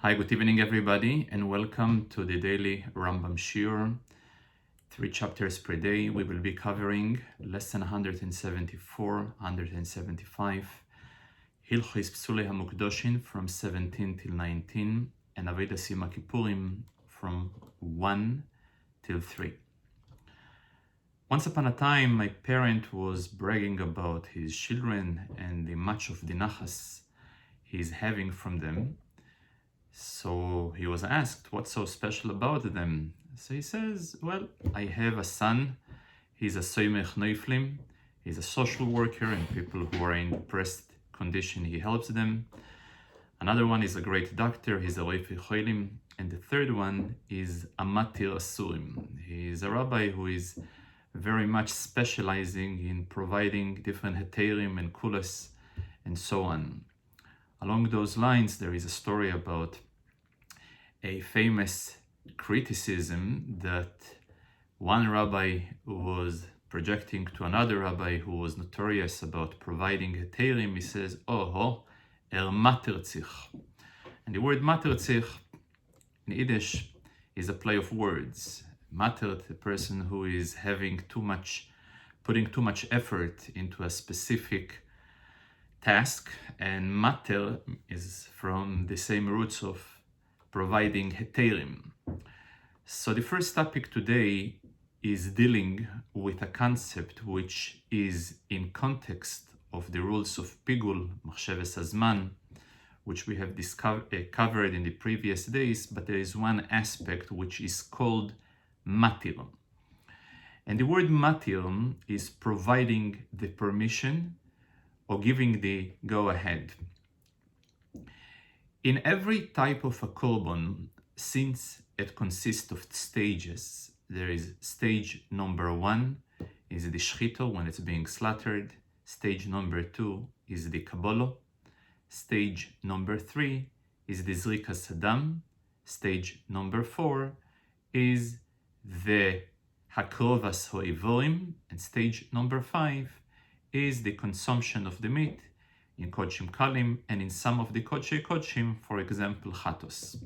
Hi, good evening, everybody, and welcome to the daily Rambam Shiur. 3 chapters per day. We will be covering lesson 174, 175, Hilchos Pesulei Hamukdashim from 17 till 19, and Avodat haKippurim from 1 till 3. Once upon a time, my parent was bragging about his children and the much of the nachas he's having from them. So he was asked, what's so special about them? So he says, well, I have a son. He's a soymech neiflim. He's a social worker, and people who are in depressed condition, he helps them. Another one is a great doctor. He's a reifi cholim. And the third one is a matir asurim. He's a rabbi who is very much specializing in providing different heterim and kulas and so on. Along those lines, there is a story about a famous criticism that one rabbi was projecting to another rabbi who was notorious about providing heterim. He says, mater tzich. And the word mater tzich in Yiddish is a play of words. Mater, the person who is putting too much effort into a specific task, and mater is from the same roots of providing heterim. So the first topic today is dealing with a concept which is in context of the rules of pigul, machsheves hazman, which we have covered in the previous days, but there is one aspect which is called matir. And the word matir is providing the permission or giving the go-ahead. In every type of a korban, since it consists of stages, there is stage number 1 is the shchito, when it's being slaughtered. Stage number 2 is the kabbalah. Stage number 3 is the zrikas hadam. Stage number 4 is the hakrovas ho'ivorim. And stage number 5 is the consumption of the meat in kodshim kalim and in some of the kodshei kodshim, for example, chatos.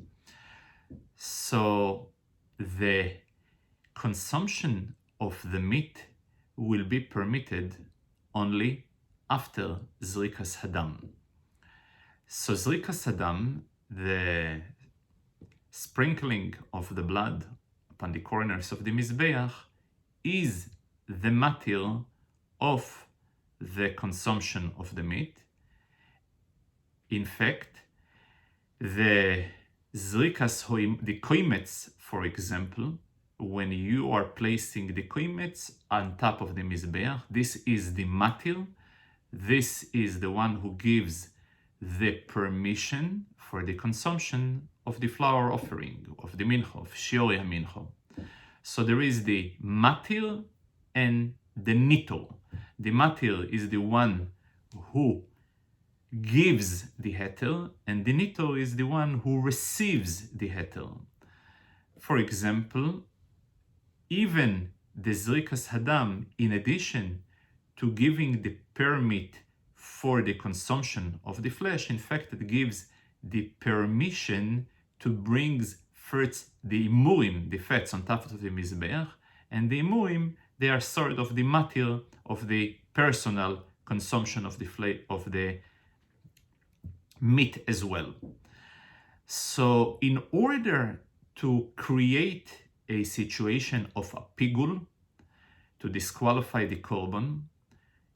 So the consumption of the meat will be permitted only after zrikas hadam. So zrikas hadam, the sprinkling of the blood upon the corners of the mizbeach, is the matir of the consumption of the meat. In fact, the zrikas the koimetz, for example, when you are placing the koimetz on top of the mizbeach, this is the matir. This is the one who gives the permission for the consumption of the flour offering, of the mincha, of shiori hamincha. So there is the matir and the nitor. The matir is the one who gives the heter, and the nitor is the one who receives the heter. For example, even the zrikas hadam, in addition to giving the permit for the consumption of the flesh, in fact, it gives the permission to bring first the imurim, the fats, on top of the mizbeach, and the imurim, they are sort of the matir of the personal consumption of the meat as well. So in order to create a situation of a pigul, to disqualify the korban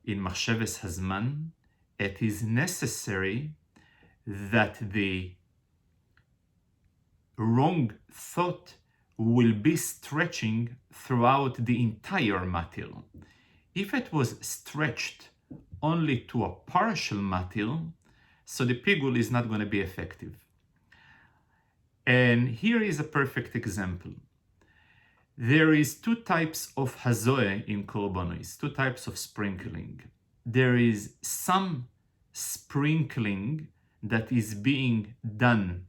in machsheves hazman, it is necessary that the wrong thought will be stretching throughout the entire matir. If it was stretched only to a partial matir, so the pigul is not going to be effective. And here is a perfect example. There is 2 types of hazoeh in korbanos, 2 types of sprinkling. There is some sprinkling that is being done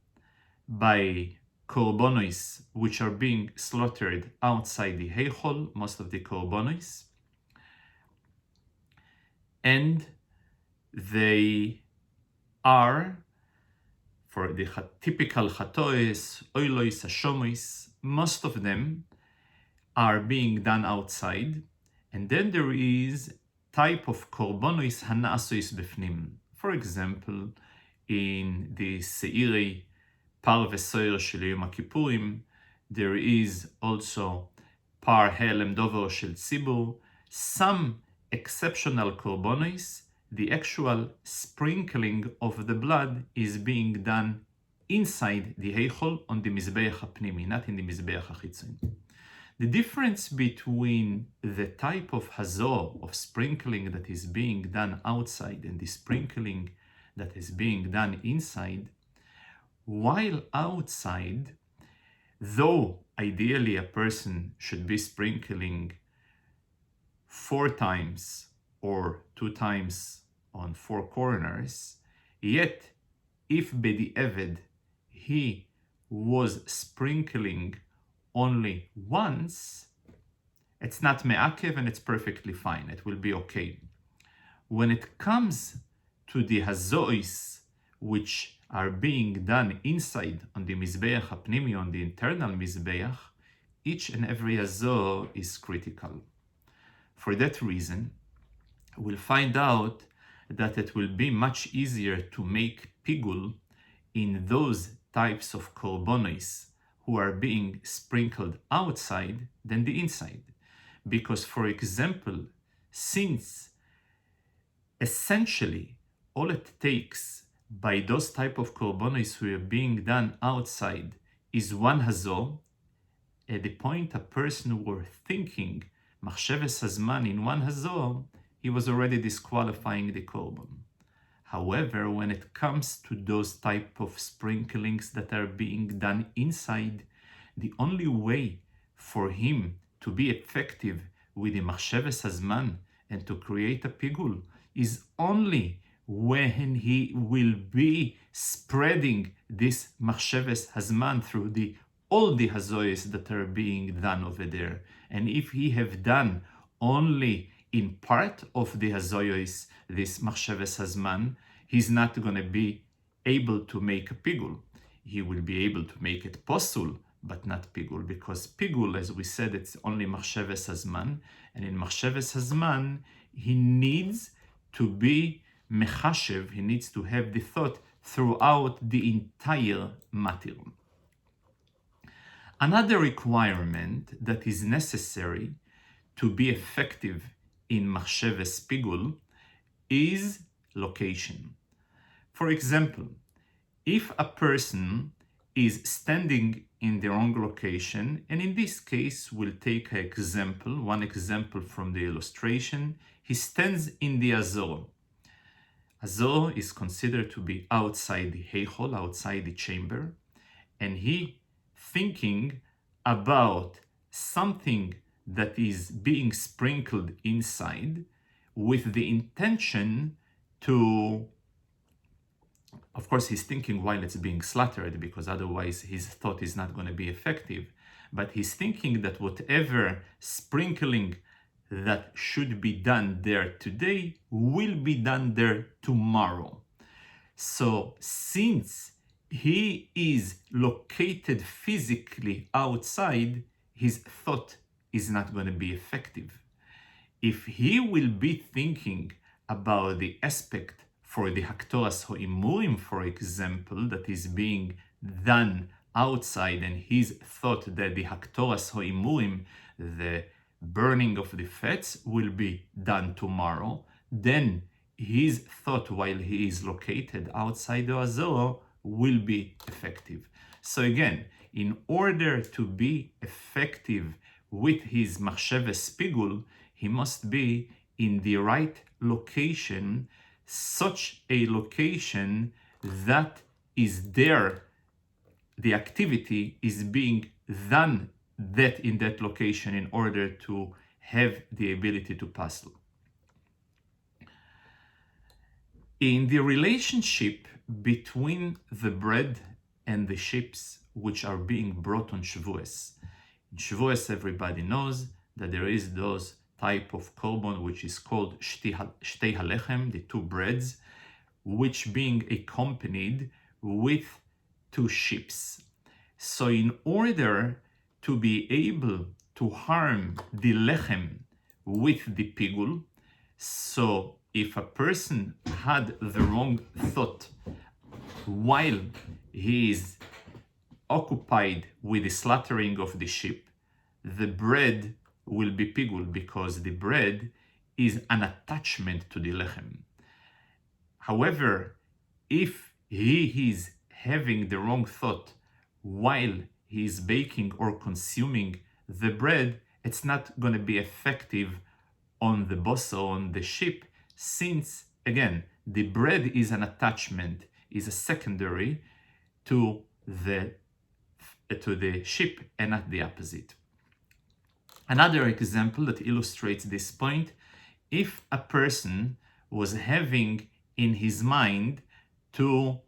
by korbanos which are being slaughtered outside the heichol, most of the korbanos, and they are for the typical chatoes, oilois, ashomois, most of them are being done outside. And then there is type of korbonos hana'asois befnim. For example, in the seirei par vesoyer shel yom haKippurim, there is also par helem dover shel tzibur. Some exceptional korbonos, the actual sprinkling of the blood is being done inside the heichol on the mizbeach hapnimi, not in the mizbeach hachitzoni. The difference between the type of hazor, of sprinkling that is being done outside, and the sprinkling that is being done inside, while outside, though ideally a person should be sprinkling 4 times or 2 times on 4 corners, yet if b'di'eved he was sprinkling only once, it's not me'akev and it's perfectly fine. It will be okay. When it comes to the hazois, which are being done inside on the mizbeach hapnimi, on the internal mizbeach, each and every hazor is critical. For that reason, we'll find out that it will be much easier to make pigul in those types of korbonos who are being sprinkled outside than the inside. Because, for example, since essentially all it takes by those type of korbonos who are being done outside is one hazor, at the point a person were thinking machsheves hazman in one hazor, he was already disqualifying the korban. However, when it comes to those type of sprinklings that are being done inside, the only way for him to be effective with the machsheves hazman and to create a pigul is only when he will be spreading this machsheves hazman through all the hazoyes that are being done over there. And if he have done only in part of the hazoyes this machsheves hazman, he's not going to be able to make a pigul. He will be able to make it posul, but not pigul, because pigul, as we said, it's only machsheves hazman, and in machsheves hazman, he needs to be mechashev, he needs to have the thought throughout the entire matter. Another requirement that is necessary to be effective in machsheves pigul is location. For example, if a person is standing in the wrong location, and in this case we'll take one example from the illustration, he stands in the azor. Azor is considered to be outside the heichol, outside the chamber, and he thinking about something that is being sprinkled inside with the intention to, of course, he's thinking while it's being slaughtered, because otherwise his thought is not going to be effective. But he's thinking that whatever sprinkling that should be done there today will be done there tomorrow. So since he is located physically outside, his thought is not going to be effective. If he will be thinking about the aspect for the haktoras ho'imurim, for example, that is being done outside, and his thought that the haktoras ho'imurim, the burning of the fats, will be done tomorrow, then his thought while he is located outside the azor will be effective. So again, in order to be effective with his machsheves pigul, he must be in the right location, such a location that is there, the activity is being done in that location in order to have the ability to pasul. In the relationship between the bread and the ships which are being brought on Shavuos. In Shavuos, everybody knows that there is those type of korban which is called shtei halechem, the 2 breads, which being accompanied with two ships. So in order to be able to harm the lechem with the pigul, so if a person had the wrong thought while he is occupied with the slaughtering of the sheep, the bread will be pigul, because the bread is an attachment to the lechem. However, if he is having the wrong thought while he is baking or consuming the bread, it's not going to be effective on the bosso, on the sheep, since, again, the bread is an attachment, is a secondary to the sheep and not the opposite. Another example that illustrates this point: if a person was having in his mind to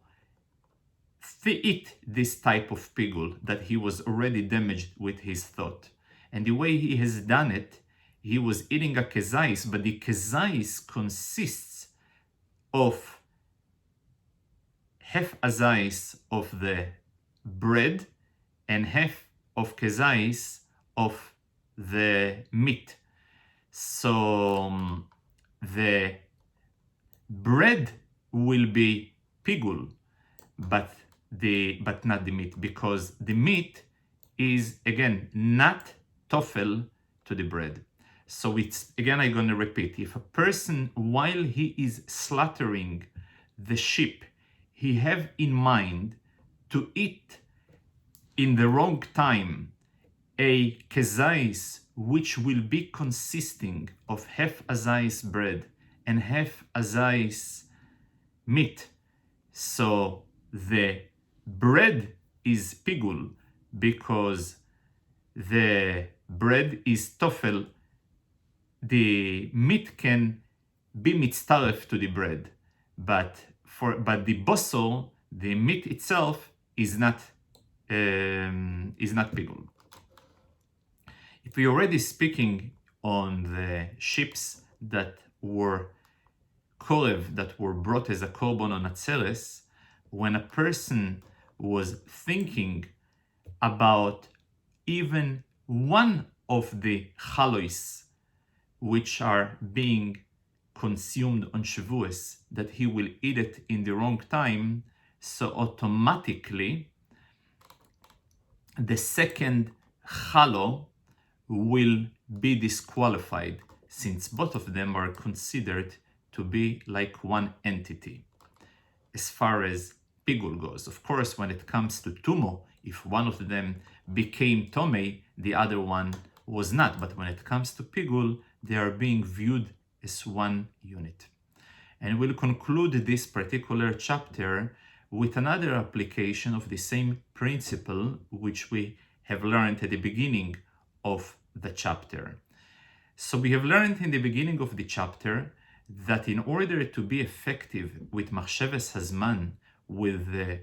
eat this type of pigul that he was already damaged with his thought, and the way he has done it, he was eating a kezais, but the kezais consists of half azais of the bread and half of kezais of the meat. So the bread will be pigul, but not the meat, because the meat is, again, not tofel to the bread. So it's, again, I'm going to repeat, if a person, while he is slaughtering the sheep, he have in mind to eat in the wrong time a kezais, which will be consisting of half azais bread and half azais meat. So the bread is pigul because the bread is tofel. The meat can be mitztaref to the bread, but the bosso, the meat itself, is not pigul. If we're already speaking on the ships that were korev, that were brought as a korban on atzeres, when a person was thinking about even one of the chalois which are being consumed on Shavuos, that he will eat it in the wrong time, so automatically the second chalo will be disqualified, since both of them are considered to be like one entity as far as pigul goes. Of course, when it comes to tumo, if one of them became tomei, the other one was not. But when it comes to pigul, they are being viewed as one unit. And we'll conclude this particular chapter with another application of the same principle which we have learned at the beginning of the chapter. So we have learned in the beginning of the chapter that in order to be effective with machsheves hazman, with the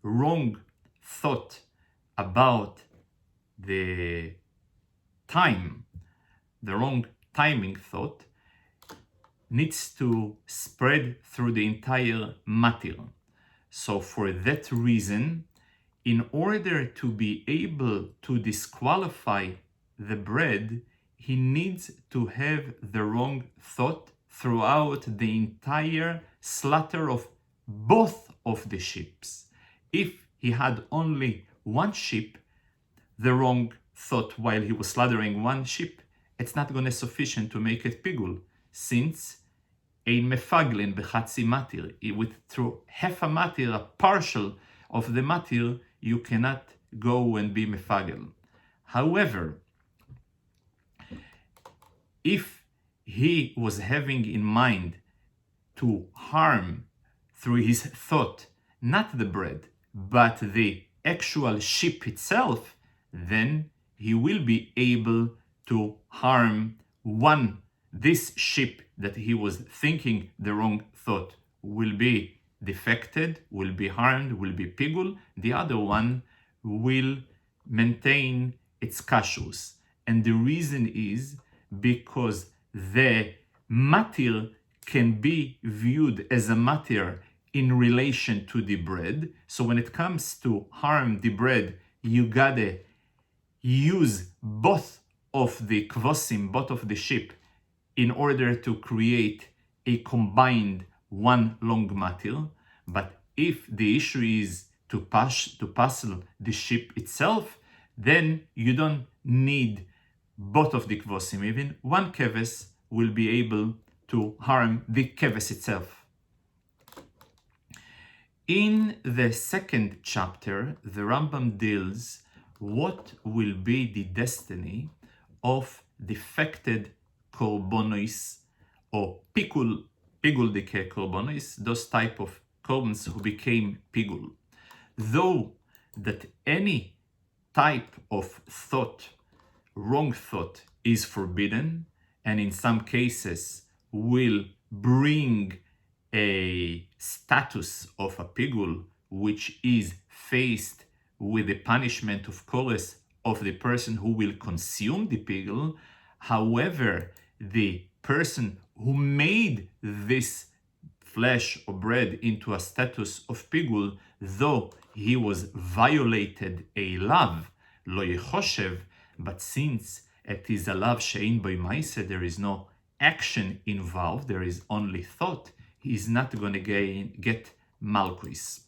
wrong thought about the time, the wrong timing thought, needs to spread through the entire matir. So for that reason, in order to be able to disqualify the bread, he needs to have the wrong thought throughout the entire slaughter of both of the sheeps. If he had only one sheep, the wrong thought while he was slaughtering one sheep, it's not going to be sufficient to make it pigul, since ein mefaglin bechatzi matir, through half a matir, a partial of the matir, you cannot go and be mefagel. However, if he was having in mind to harm through his thought not the bread but the actual sheep itself, then he will be able to harm this sheep that he was thinking the wrong thought will be defected, will be harmed, will be pigul. The other one will maintain its kashrus. And the reason is because the matir can be viewed as a matir in relation to the bread. So when it comes to harm the bread, you gotta use both of the kvosim, both of the sheep, in order to create a combined one long matil. But if the issue is to puzzle the sheep itself, then you don't need both of the kvosim. Even one keves will be able to harm the keves itself. In the second chapter, the Rambam deals what will be the destiny of defected korbonos or piguldike korbonos, those type of korbans who became pigul. Though that any type of thought, wrong thought, is forbidden, and in some cases will bring a status of a pigul, which is faced with the punishment, of course, of the person who will consume the pigul. However, the person who made this flesh or bread into a status of pigul, though he was violated a lav, lo yechoshev, but since it is a lav she'ein bo ma'aseh, there is no action involved, there is only thought, he is not going to get malchus.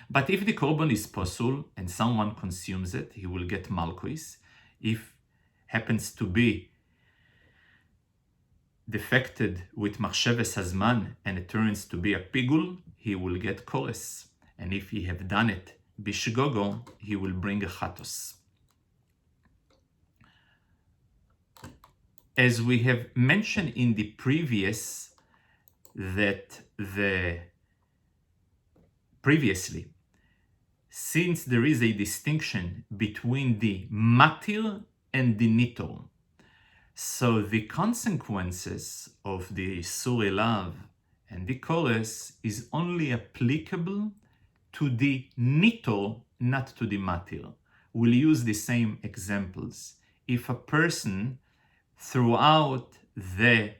But if the korban is pasul and someone consumes it, he will get malchus. If happens to be defected with machsheves hazman and it turns to be a pigul, he will get kores. And if he have done it bishgogo, he will bring a chatos. As we have mentioned in the previous, previously, since there is a distinction between the matil and the nitol, so the consequences of the Surei Lav and the Kores is only applicable to the nitol, not to the matil. We'll use the same examples. If a person throughout the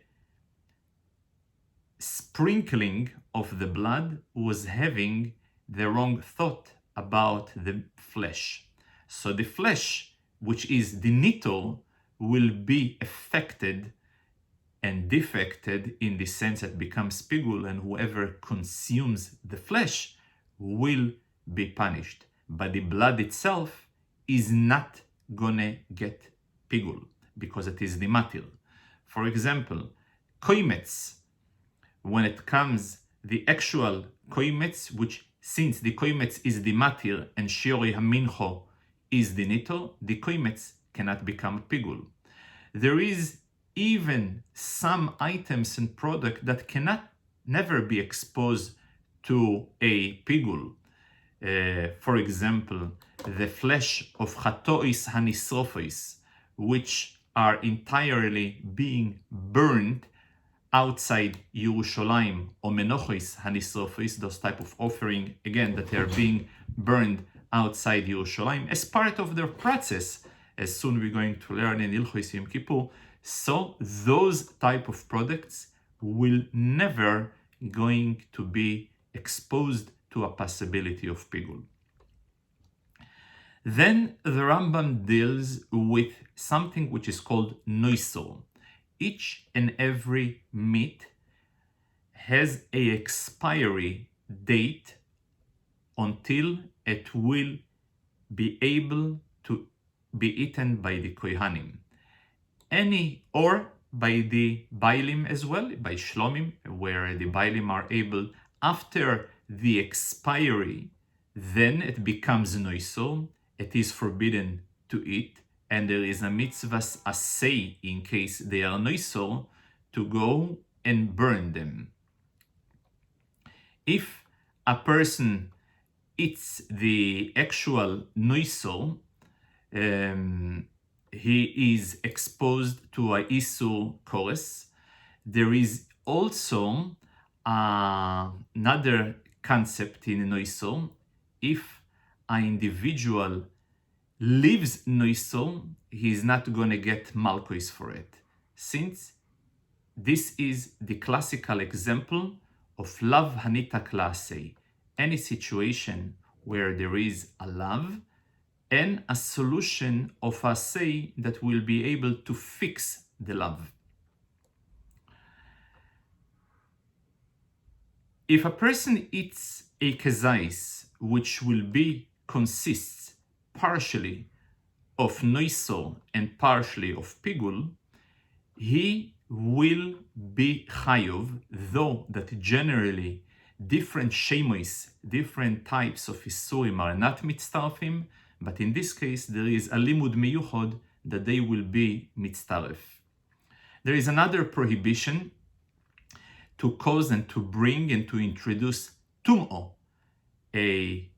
sprinkling of the blood was having the wrong thought about the flesh, so the flesh, which is the nitol, will be affected and defected in the sense that becomes pigul, and whoever consumes the flesh will be punished. But the blood itself is not gonna get pigul because it is the matil. For example, koimetz, when it comes the actual koimetz, which since the koimetz is the matil and shiori hamincho is the nitol, the koimetz cannot become pigul. There is even some items and product that cannot never be exposed to a pigul. For example, the flesh of chatois hanisrofos, which are entirely being burned outside Yerushalayim, or menochos hanisrofos, those type of offering, again, that they are being burned outside Yerushalayim as part of their process, as soon we're going to learn in Ilchos Yom Kippur. So those type of products will never going to be exposed to a possibility of pigul. Then the Rambam deals with something which is called noisol. Each and every meat has a expiry date until it will be able to be eaten by the kohanim, or by the bailim as well, by shlomim, where the bailim are able, after the expiry, then it becomes noisol, it is forbidden to eat, and there is a mitzvahs asay in case they are noisol to go and burn them. If a person eats the actual noisol, he is exposed to a isur kores. There is also another concept in noisol. If an individual leaves noisol, he is not going to get malchus for it, since this is the classical example of lav hanita klasei, any situation where there is a lav and a solution of a say that will be able to fix the lav. If a person eats a kezais, which will be consists partially of noisol and partially of pigul, he will be chayov, though that generally different shemois, different types of isurim are not mitztarfim, but in this case there is a limud miyuchod that they will be mitztaref. There is another prohibition to cause and to bring and to introduce tum'o, a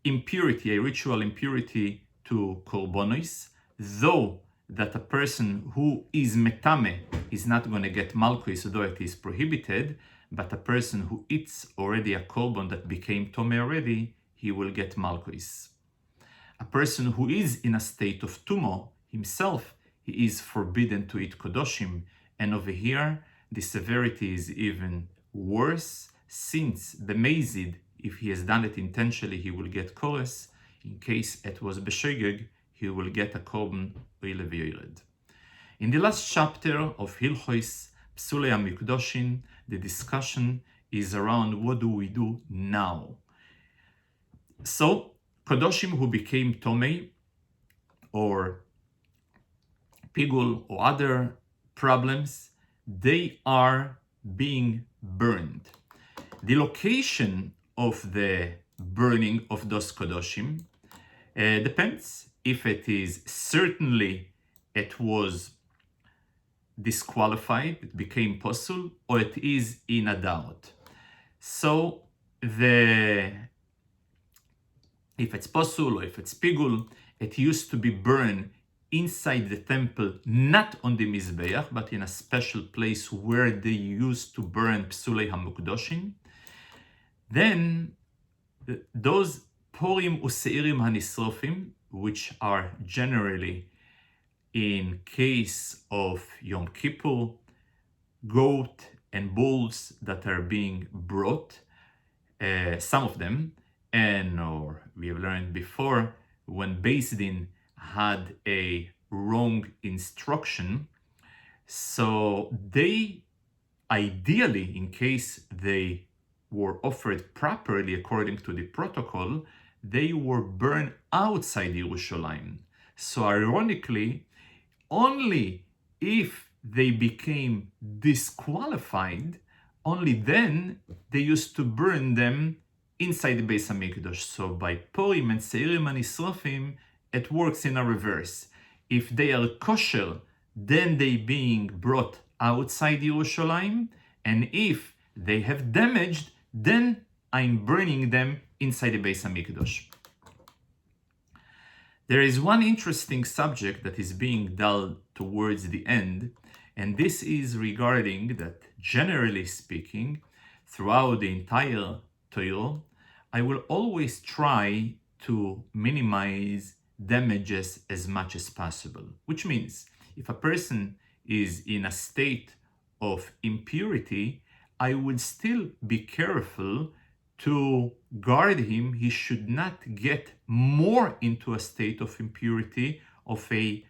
impurity, a ritual impurity to korbonos, though that a person who is metame is not going to get malchus, though it is prohibited, but a person who eats already a korban that became tome already, he will get malchus. A person who is in a state of tumo himself, he is forbidden to eat kodoshim, and over here the severity is even worse, since the mezid, if he has done it intentionally, he will get kores. In case it was b'shogeg, he will get a korban oile v'yored. In the last chapter of Hilchos Pesulei Hamukdashim, the discussion is around what do we do now. So, kodoshim who became tomei or pigul or other problems, they are being burned. The location of the burning of those kodoshim depends if it is certainly it was disqualified, it became posul, or it is in a doubt. So if it's posul or if it's pigul, it used to be burned inside the temple, not on the mizbeach, but in a special place where they used to burn Pesulei Hamukdashim. Then those porim useirim hanisrofim, which are generally in case of Yom Kippur, goat and bulls that are being brought, some of them, or we have learned before, when Beis Din had a wrong instruction, so they ideally, in case they were offered properly according to the protocol, they were burned outside Yerushalayim. So ironically, only if they became disqualified, only then they used to burn them inside the Beis Hamikdash. So by Purim and Seirim and Nisrofim, it works in a reverse. If they are kosher, then they being brought outside Yerushalayim, and if they have damaged, then I'm burning them inside the Beis Hamikdash. There is one interesting subject that is being dealt towards the end, and this is regarding that, generally speaking, throughout the entire Torah, I will always try to minimize damages as much as possible. Which means, if a person is in a state of impurity, I would still be careful to guard him. He should not get more into a state of impurity, of a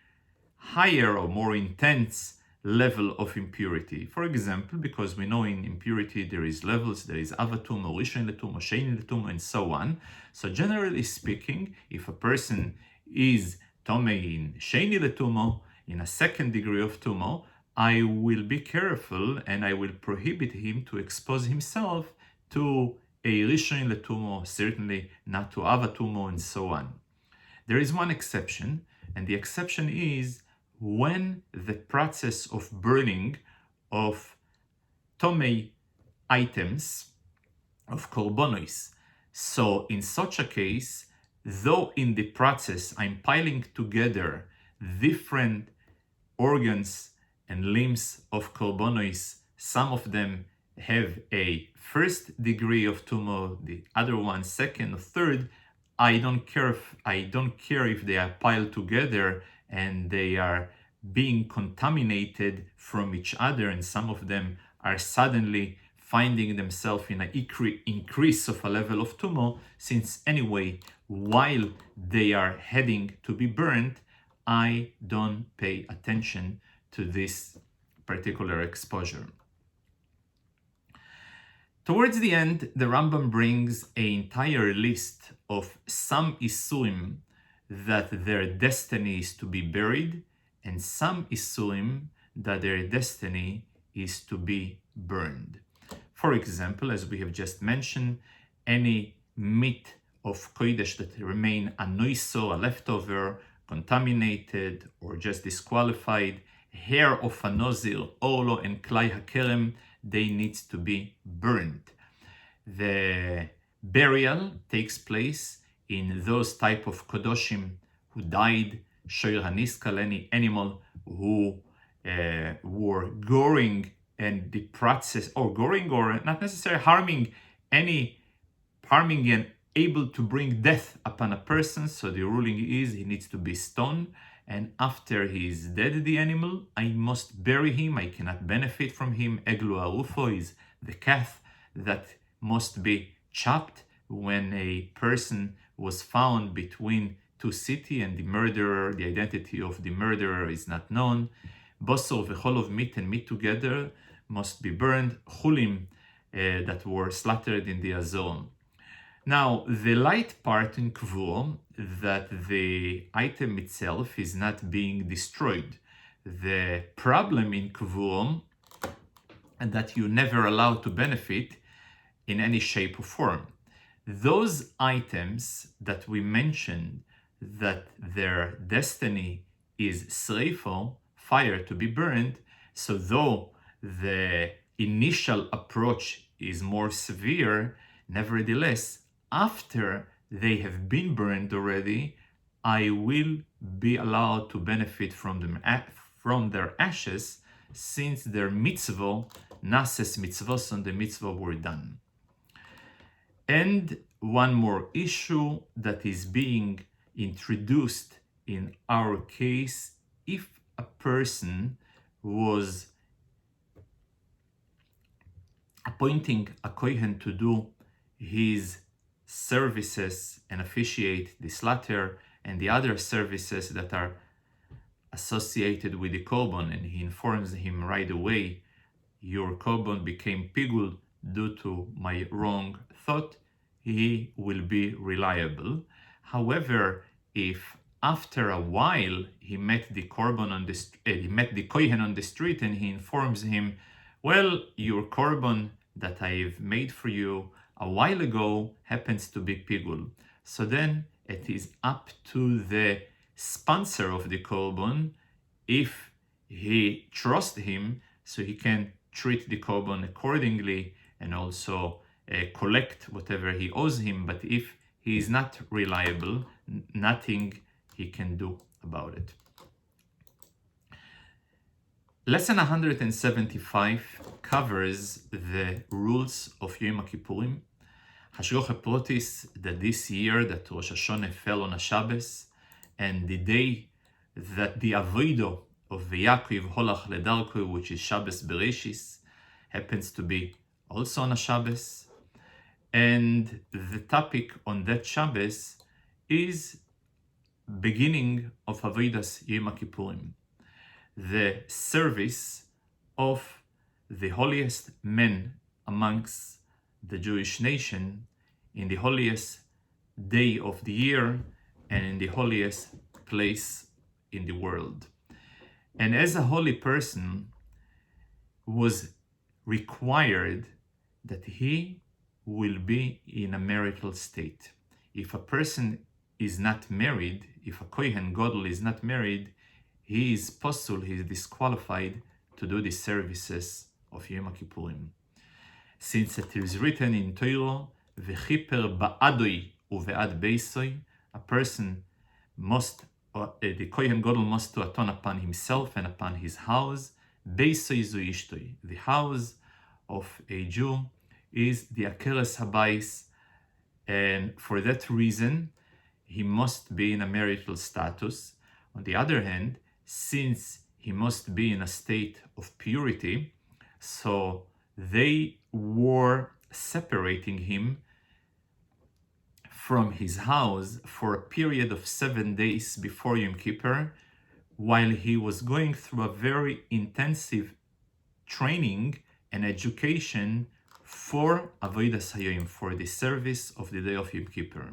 higher or more intense level of impurity. For example, because we know in impurity there is levels, there is avatum, or rishon letum, or sheni letum, and so on. So generally speaking, if a person is tomei in sheni letumo, in a second degree of tumo, I will be careful and I will prohibit him to expose himself to a rishon letumo, certainly not to avatumo, and so on. There is one exception, and the exception is when the process of burning of tomei items, of korbonos. So in such a case, though in the process I'm piling together different organs and limbs of korbonos, some of them have a first degree of tumor, the other one second or third, I don't care if they are piled together and they are being contaminated from each other, and some of them are suddenly finding themselves in an increase of a level of tumor, since anyway, while they are heading to be burned, I don't pay attention to this particular exposure. Towards the end, the Rambam brings an entire list of some Isurim that their destiny is to be buried, and some Isurim that their destiny is to be burned. For example, as we have just mentioned, any meat of Kodesh that remain anoiso, a leftover, contaminated, or just disqualified, hair of a nozir, olo, and klai haKippurim, they need to be burned. The burial takes place in those type of kodoshim who died, shoyer haniskal, any animal who were goring, and the process, or goring, or not necessarily harming and able to bring death upon a person. So the ruling is he needs to be stoned, and after he is dead, the animal, I must bury him. I cannot benefit from him. Eglu arufo is the calf that must be chopped when a person was found between two cities and the murderer, the identity of the murderer is not known. Bosor v'chol of meat and meat together must be burned. Chulim that were slaughtered in the Azon. Now, the light part in Kvur, that the item itself is not being destroyed. The problem in Kvur, and that you're never allowed to benefit in any shape or form. Those items that we mentioned, that their destiny is sreifo, fire, to be burned, so though the initial approach is more severe, nevertheless, after they have been burned already, I will be allowed to benefit from them, from their ashes, since their mitzvah, nases mitzvos, and the mitzvah were done. And one more issue that is being introduced in our case, if a person was appointing a kohen to do his services and officiate the slaughter and the other services that are associated with the korban, and he informs him right away, your korban became pigul due to my wrong thought, he will be reliable. However, if after a while he met the korban on the he met the kohen on the street and he informs him, well, your korban that I've made for you a while ago happens to be pigul. So then it is up to the sponsor of the korban, if he trusts him, so he can treat the korban accordingly and also collect whatever he owes him. But if he is not reliable, nothing he can do about it. Lesson 175 covers the rules of Yom HaKippurim. Hashgocha Protis, that this year that Rosh Hashanah fell on a Shabbos, and the day that the Avodah of Yaakov Holach Ledarko, which is Shabbos Bereshis, happens to be also on a Shabbos. And the topic on that Shabbos is beginning of Avodas Yom HaKippurim, the service of the holiest men amongst the Jewish nation in the holiest day of the year and in the holiest place in the world. And as a holy person was required that he will be in a marital state. If a person is not married, if a Kohen Gadol is not married, he is pasul, he is disqualified to do the services of Yom HaKippurim. Since it is written in Torah, v'chiper ba'adoi uve'ad beisoi, a person must, the Kohen Gadol must to atone upon himself and upon his house. Beisoi zu ishtoi, the house of a Jew is the akeres habayis, and for that reason, he must be in a marital status. On the other hand, since he must be in a state of purity, so they were separating him from his house for a period of 7 days before Yom Kippur, while he was going through a very intensive training and education for Avodas Hayom, for the service of the day of Yom Kippur.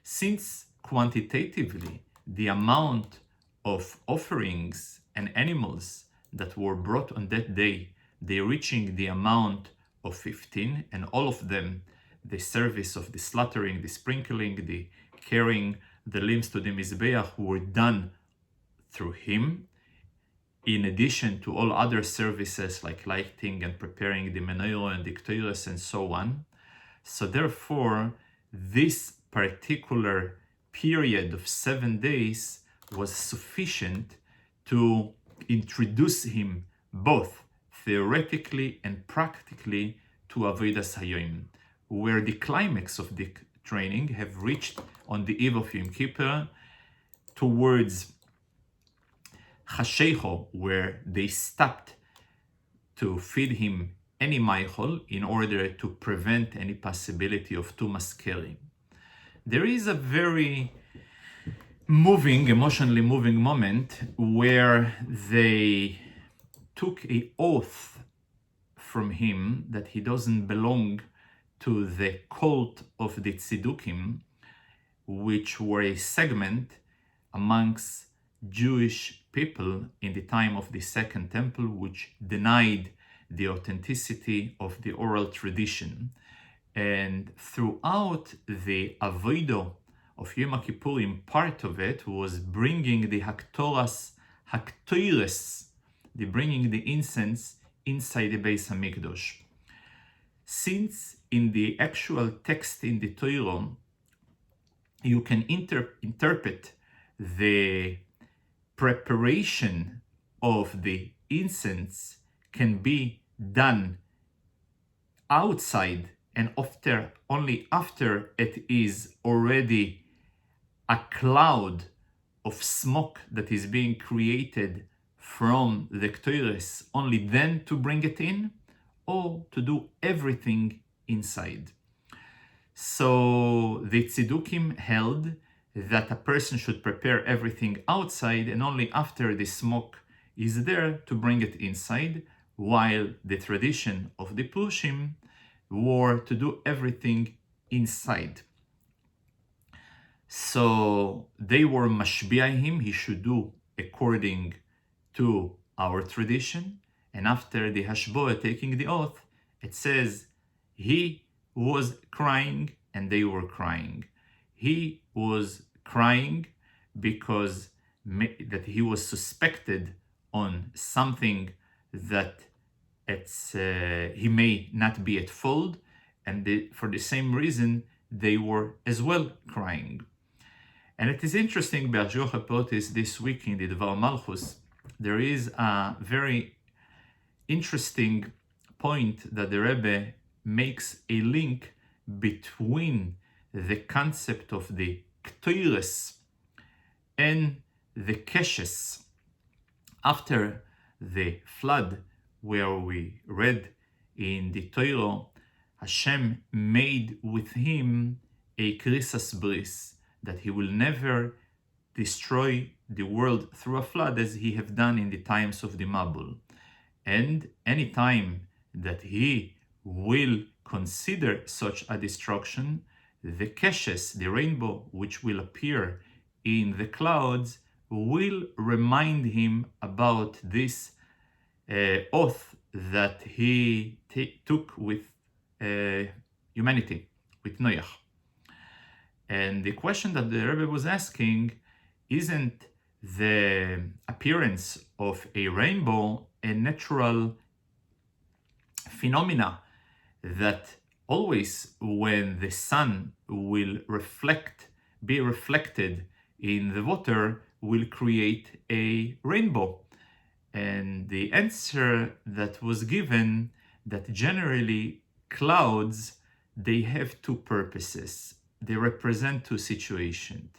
Since quantitatively the amount of offerings and animals that were brought on that day, they reaching the amount of 15, and all of them, the service of the slaughtering, the sprinkling, the carrying the limbs to the Mizbeach, were done through him, in addition to all other services like lighting and preparing the menorah and the ketores and so on. So therefore, this particular period of 7 days was sufficient to introduce him both theoretically and practically to Avodas Hayom, where the climax of the training have reached on the eve of Yom Kippur towards Chashecho, where they stopped to feed him any maichol in order to prevent any possibility of tumas keri. There is a very emotionally moving moment where they took an oath from him that he doesn't belong to the cult of the Tzidukim, which were a segment amongst Jewish people in the time of the Second Temple, which denied the authenticity of the oral tradition. And throughout the Avodah of Yom HaKippurim, part of it was bringing the haktores, the bringing the incense inside the Beis Hamikdash. Since in the actual text in the Torah, you can interpret the preparation of the incense can be done outside and only after it is already a cloud of smoke that is being created from the ketores, only then to bring it in, or to do everything inside. So the Tzidukim held that a person should prepare everything outside and only after the smoke is there to bring it inside, while the tradition of the Pushim were to do everything inside. So they were mashbiah him, he should do according to our tradition. And after the hashboah, taking the oath, it says he was crying and they were crying. He was crying because that he was suspected on something that he may not be at fault, and for the same reason they were as well crying. And it is interesting, Be'ashgoch Potis, this week in the Dvar Malchus, there is a very interesting point that the Rebbe makes a link between the concept of the ketores and the keshes. After the flood, where we read in the Torah, Hashem made with him a krisas bris, that he will never destroy the world through a flood as he have done in the times of the Mabul. And any time that he will consider such a destruction, the keshes, the rainbow, which will appear in the clouds, will remind him about this oath that he took with humanity, with Noach. And the question that the Rebbe was asking, isn't the appearance of a rainbow a natural phenomena that always when the sun will be reflected in the water, will create a rainbow? And the answer that was given, that generally clouds, they have two purposes. They represent two situations.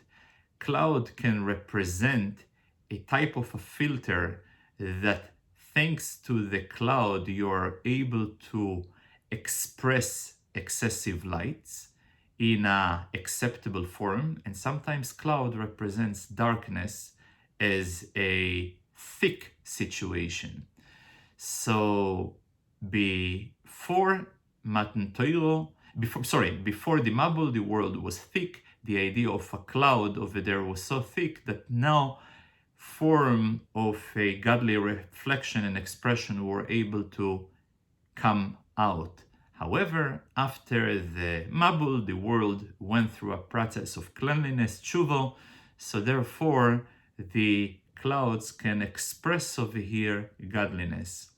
Cloud can represent a type of a filter that thanks to the cloud you are able to express excessive lights in a acceptable form, and sometimes cloud represents darkness as a thick situation. So before Matan Torah, before the Mabul, the world was thick. The idea of a cloud over there was so thick that now form of a godly reflection and expression were able to come out. However, after the Mabul, the world went through a process of cleanliness, tshuva, so therefore the clouds can express over here godliness.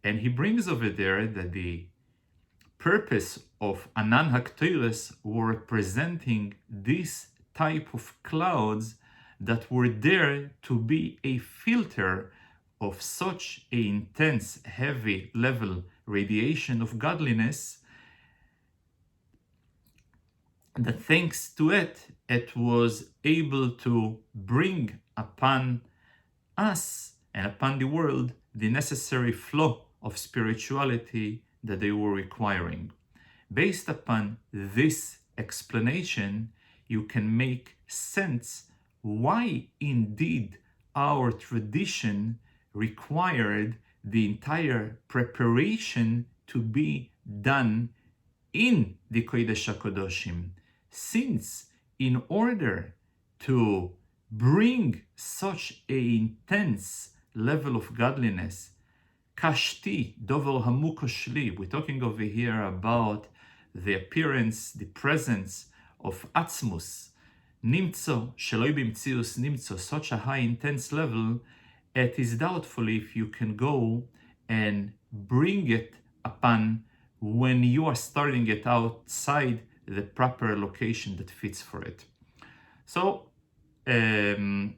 And he brings over there that the purpose of Anan HaKtoros were representing this type of clouds that were there to be a filter of such an intense, heavy level radiation of godliness, that thanks to it, it was able to bring upon us and upon the world the necessary flow of spirituality that they were requiring. Based upon this explanation, you can make sense why indeed our tradition required the entire preparation to be done in the Kodesh HaKodashim, since in order to bring such an intense level of godliness, Kashti, Dovel Hamukdashim, we're talking over here about the appearance, the presence of Atzmus, Nimtzo, Sheloi Bimtzius Nimtzo, such a high intense level, it is doubtful if you can go and bring it upon when you are starting it outside the proper location that fits for it. So, in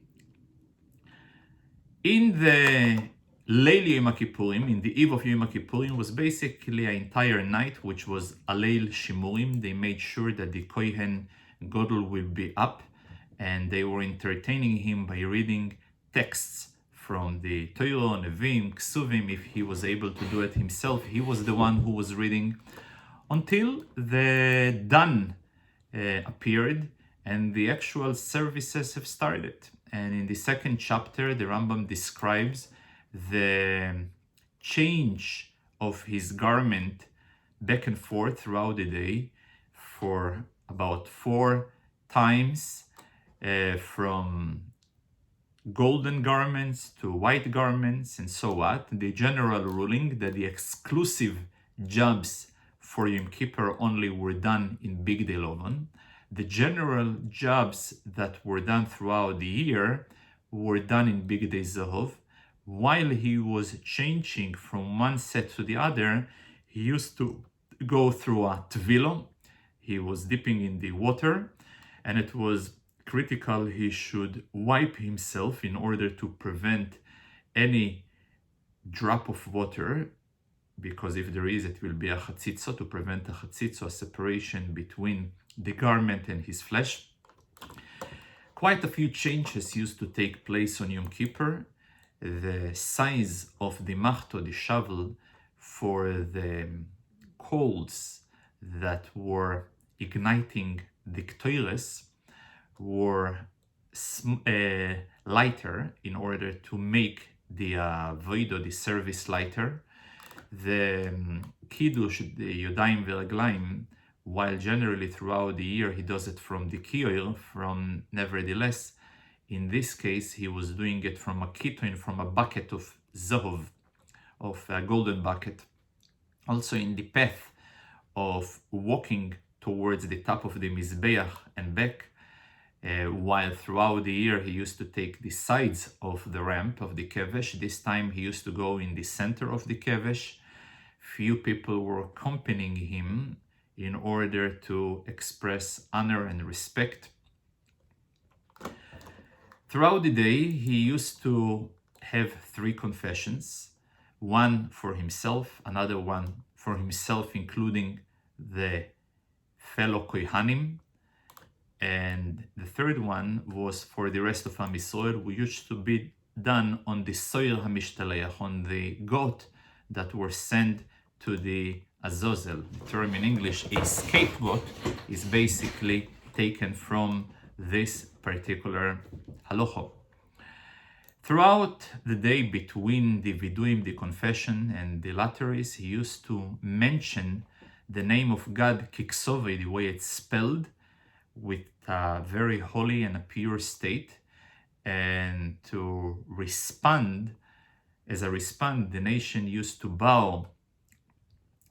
the Leil Yom haKippurim, in the eve of Yom haKippurim, was basically an entire night, which was a Leil Shimurim. They made sure that the Kohen Gadol will be up, and they were entertaining him by reading texts from the Torah, Nevim, Ksuvim. If he was able to do it himself, he was the one who was reading, until the dawn appeared and the actual services have started. And in the second chapter, the Rambam describes the change of his garment back and forth throughout the day for about 4 times, from golden garments to white garments and so what. The general ruling that the exclusive jobs for Yom Kippur only were done in Big Day Lovan. The general jobs that were done throughout the year were done in Big Day Zahov. While he was changing from one set to the other, he used to go through a tvilo. He was dipping in the water, and it was critical he should wipe himself in order to prevent any drop of water, because if there is, it will be a chatzitzo, to prevent a chatzitzo, a separation between the garment and his flesh. Quite a few changes used to take place on Yom Kippur. The size of the machto, the shovel, for the coals that were igniting the ktoires were lighter in order to make the voido, the service, lighter. The kiddush, the yodayim ve'raglayim, while generally throughout the year he does it from the kioil, from nevertheless, in this case he was doing it from a kitoin, from a bucket of zahov, of a golden bucket. Also in the path of walking towards the top of the mizbeach and back, while throughout the year he used to take the sides of the ramp of the kevesh. This time he used to go in the center of the kevesh. Few people were accompanying him in order to express honor and respect. Throughout the day, he used to have 3 confessions, one for himself, another one for himself, including the fellow Kohanim, and the third one was for the rest of Am Yisrael, which used to be done on the Soyer HaMishtaleach, on the goat that were sent to the Azazel. The term in English, a scapegoat, is basically taken from this particular halacha. Throughout the day between the viduim, the confession, and the latteries, he used to mention the name of God, Kiksove, the way it's spelled, with a very holy and a pure state. And to respond, as a response, the nation used to bow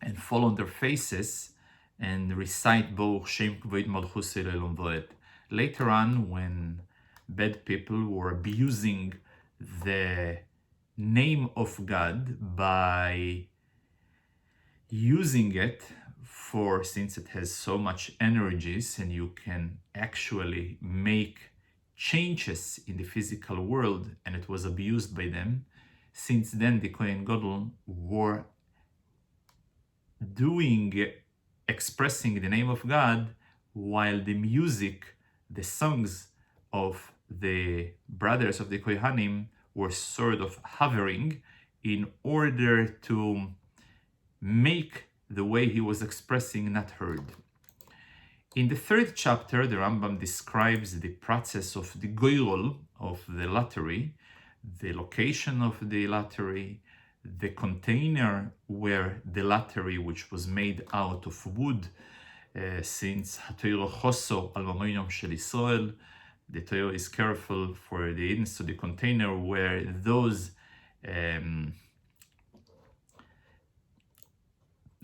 and fall on their faces and recite Baruch Shem Kvoid Malchus Elom Voed. Later on, when bad people were abusing the name of God by using it for, since it has so much energies and you can actually make changes in the physical world, and it was abused by them. Since then, the Kohen Gadol were expressing the name of God, while the music, the songs of the brothers of the Kohanim were sort of hovering in order to make the way he was expressing not heard. In the third chapter, the Rambam describes the process of the goyrol, of the lottery, the location of the lottery, the container where the lottery, which was made out of wood, since HaTorah choso al mamonom shel Yisrael, the Torah is careful for the ins to the container where those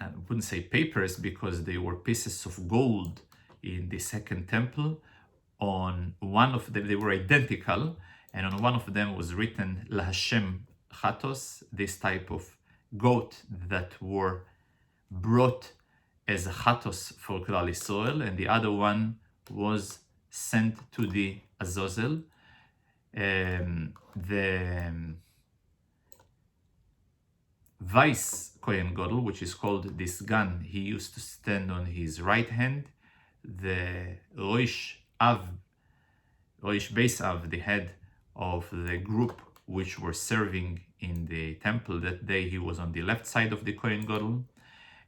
I wouldn't say papers, because they were pieces of gold in the second temple. On one of them, they were identical, and on one of them was written La Hashem Chatos, this type of goat that were brought as a Chatos for Klal Yisrael, and the other one was sent to the Azazel. The Vice Kohen Gadol, which is called this gun, he used to stand on his right hand. The Rosh Beis Av, the head of the group which were serving in the temple that day, he was on the left side of the Kohen Gadol.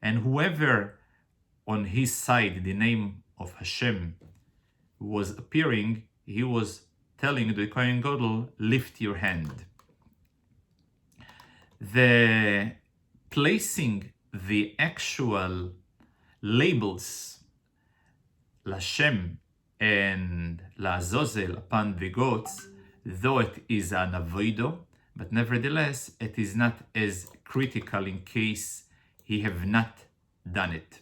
And whoever on his side the name of Hashem was appearing, he was telling the Kohen Gadol, lift your hand. The placing the actual labels L'Hashem and L'Azazel upon the goats, though it is an avodah, but nevertheless it is not as critical in case he have not done it.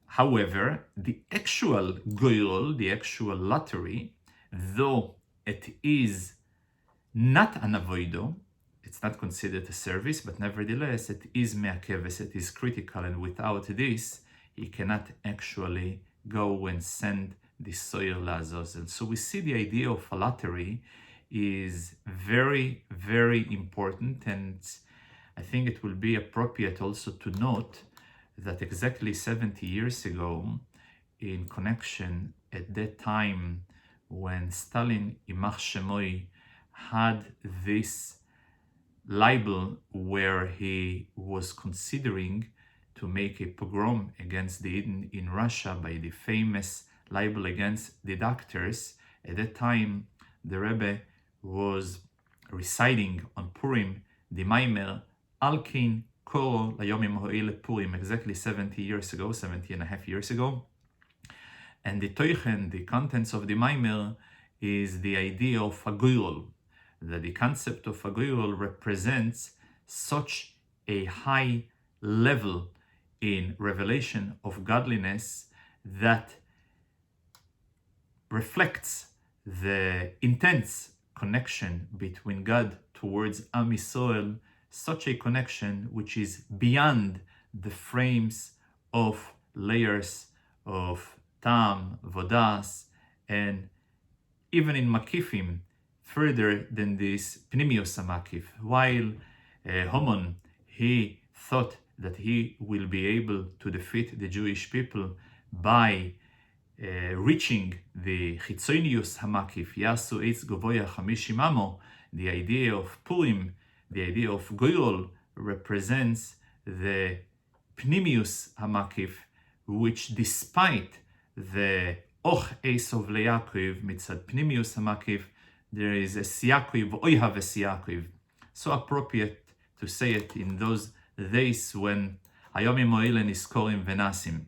However, the actual goyrol, the actual lottery, though it is not an avodah, it's not considered a service, but nevertheless it is me'akeves, it is critical, and without this he cannot actually go and send the soil l'Azazel. So we see the idea of a lottery is very, very important, and I think it will be appropriate also to note that exactly 70 years ago, in connection at that time when Stalin, Imach Shemoy, had this libel where he was considering to make a pogrom against the Yidden in Russia by the famous libel against the doctors. At that time, the Rabbi was reciting on Purim the Maimer Alkin Koro Layomim Ho'il Purim, exactly 70 years ago, 70 and a half years ago. And the Toichen, the contents of the Maimer, is the idea of a goyrol, that the concept of a goyrol represents such a high level in revelation of godliness that reflects the intense connection between God towards Am Yisrael, such a connection which is beyond the frames of layers of Tam, Vodas, and even in Makifim, further than this Pnimius HaMakif. While Haman, he thought that he will be able to defeat the Jewish people by reaching the Chitzonius HaMakif, Yasu Eitz Govoya Chamishim Amo. The idea of Purim, the idea of goyrol, represents the pnimius hamakif, which despite the och Esov leYaakov mitzad pnimius hamakif, there is a Yaakov, oihav es Yaakov. So appropriate to say it in those days when Hayomim Mo'ilen is Korim Venasim.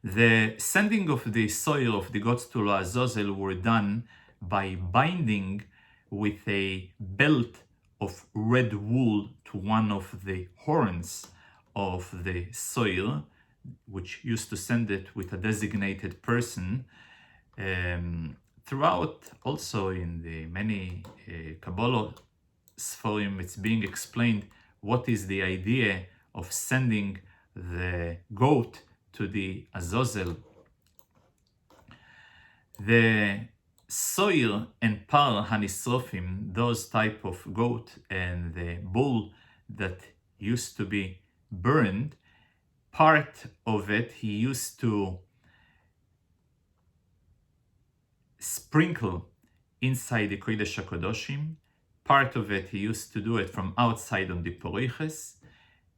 The sending of the soil of the goats to Azazel were done by binding with a belt of red wool to one of the horns of the soil, which used to send it with a designated person. Throughout, also in the many Kabbalah Sforim, it's being explained what is the idea of sending the goat to the Azazel. The soil and par hanisrofim, those type of goat, and the bull that used to be burned, part of it he used to sprinkle inside the Kodesh HaKodashim, part of it he used to do it from outside on the poriches,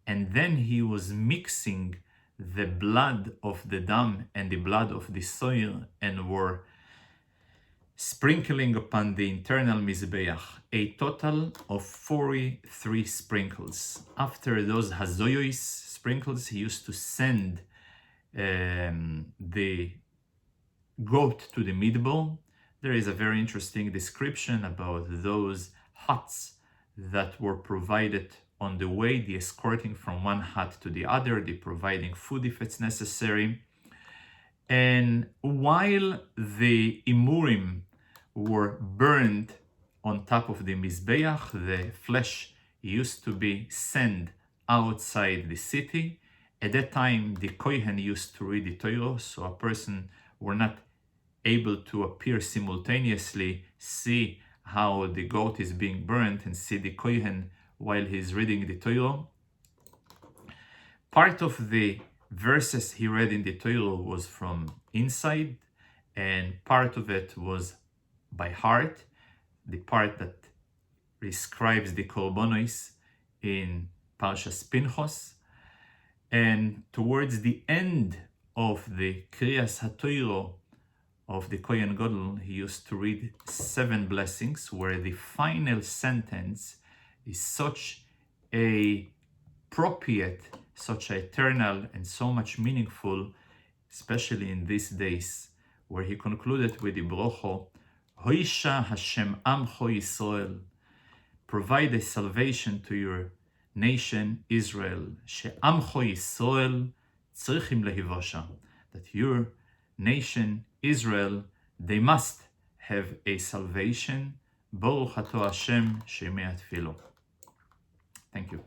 and then he was mixing the blood of the dam and the blood of the soil and were sprinkling upon the internal Mizbeach, a total of 43 sprinkles. After those hazoyos sprinkles, he used to send the goat to the midbar. There is a very interesting description about those huts that were provided on the way, the escorting from one hut to the other, the providing food if it's necessary. And while the imurim were burned on top of the Mizbeach, the flesh used to be sent outside the city. At that time, the Kohen used to read the Torah, so a person were not able to appear simultaneously, see how the goat is being burnt, and see the Kohen while he's reading the Torah. Part of the verses he read in the Torah was from inside, and part of it was by heart, the part that describes the korbanos in Parshas Pinchos. And towards the end of the Kriyas HaTorah of the Kohen Gadol, he used to read 7 blessings, where the final sentence is such a appropriate, such eternal, and so much meaningful, especially in these days, where he concluded with the brocho, Hoisha Hashem Amcho Yisrael, provide a salvation to your nation Israel, She'amcho Yisrael tzrichim lehivosha, that your nation Israel, they must have a salvation. Baruch Ato Hashem Shemei Tfilo. Thank you.